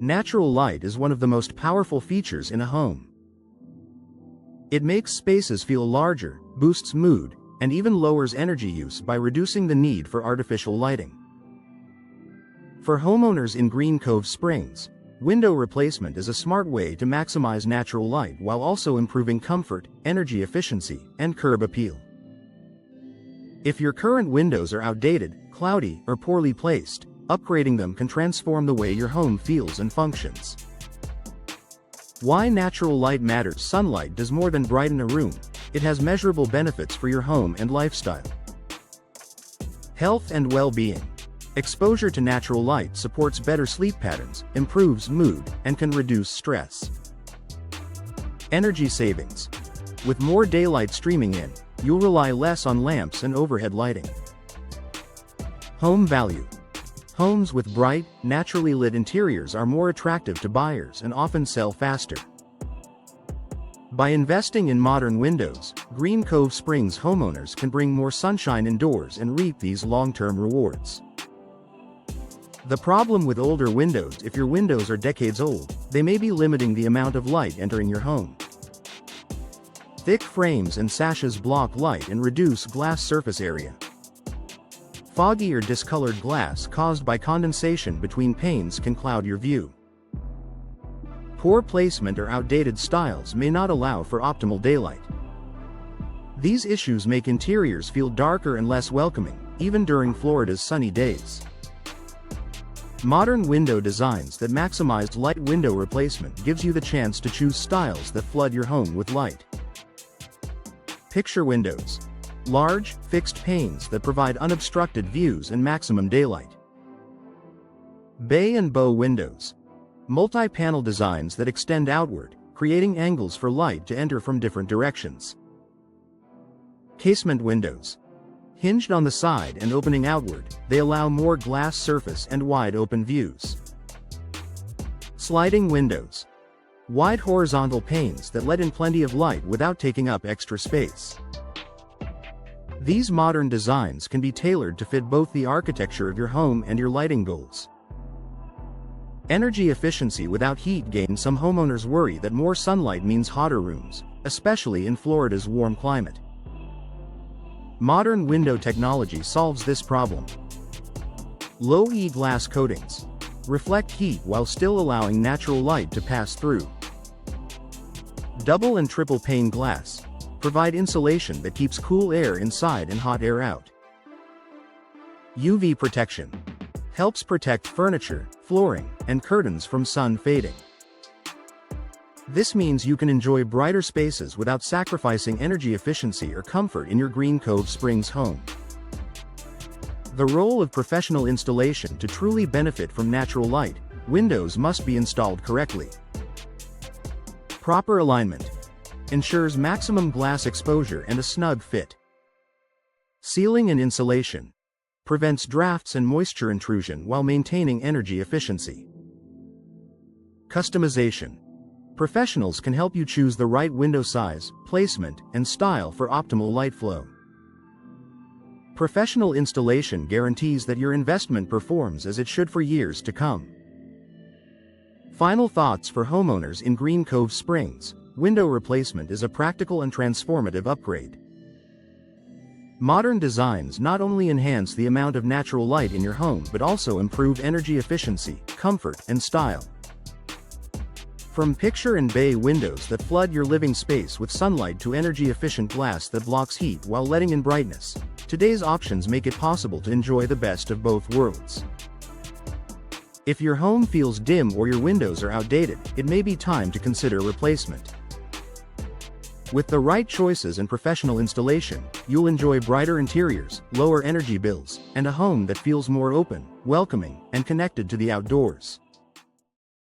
Natural light is one of the most powerful features in a home. It makes spaces feel larger, boosts mood, and even lowers energy use by reducing the need for artificial lighting. For homeowners in Green Cove Springs, window replacement is a smart way to maximize natural light while also improving comfort, energy efficiency, and curb appeal. If your current windows are outdated, cloudy, or poorly placed, upgrading them can transform the way your home feels and functions. Why natural light matters. Sunlight does more than brighten a room, it has measurable benefits for your home and lifestyle. Health and well-being. Exposure to natural light supports better sleep patterns, improves mood, and can reduce stress. Energy savings. With more daylight streaming in, you'll rely less on lamps and overhead lighting. Home value. Homes with bright, naturally lit interiors are more attractive to buyers and often sell faster. By investing in modern windows, Green Cove Springs homeowners can bring more sunshine indoors and reap these long-term rewards. The problem with older windows: if your windows are decades old, they may be limiting the amount of light entering your home. Thick frames and sashes block light and reduce glass surface area. Foggy or discolored glass caused by condensation between panes can cloud your view. Poor placement or outdated styles may not allow for optimal daylight. These issues make interiors feel darker and less welcoming, even during Florida's sunny days. Modern window designs that maximize light window replacement gives you the chance to choose styles that flood your home with light. Picture windows. Large, fixed panes that provide unobstructed views and maximum daylight. Bay and bow windows. Multi-panel designs that extend outward, creating angles for light to enter from different directions. Casement windows. Hinged on the side and opening outward, they allow more glass surface and wide open views. Sliding windows. Wide horizontal panes that let in plenty of light without taking up extra space. These modern designs can be tailored to fit both the architecture of your home and your lighting goals. Energy efficiency without heat gain. Some homeowners worry that more sunlight means hotter rooms, especially in Florida's warm climate. Modern window technology solves this problem. Low-E glass coatings reflect heat while still allowing natural light to pass through. Double and triple pane glass provide insulation that keeps cool air inside and hot air out. UV protection helps protect furniture, flooring, and curtains from sun fading. This means you can enjoy brighter spaces without sacrificing energy efficiency or comfort in your Green Cove Springs home. The role of professional installation. To truly benefit from natural light, windows must be installed correctly. Proper alignment ensures maximum glass exposure and a snug fit. Sealing and insulation prevents drafts and moisture intrusion while maintaining energy efficiency. Customization. Professionals can help you choose the right window size, placement, and style for optimal light flow. Professional installation guarantees that your investment performs as it should for years to come. Final thoughts for homeowners in Green Cove Springs. Window replacement is a practical and transformative upgrade. Modern designs not only enhance the amount of natural light in your home but also improve energy efficiency, comfort, and style. From picture and bay windows that flood your living space with sunlight to energy-efficient glass that blocks heat while letting in brightness, today's options make it possible to enjoy the best of both worlds. If your home feels dim or your windows are outdated, it may be time to consider replacement. With the right choices and professional installation, you'll enjoy brighter interiors, lower energy bills, and a home that feels more open, welcoming, and connected to the outdoors.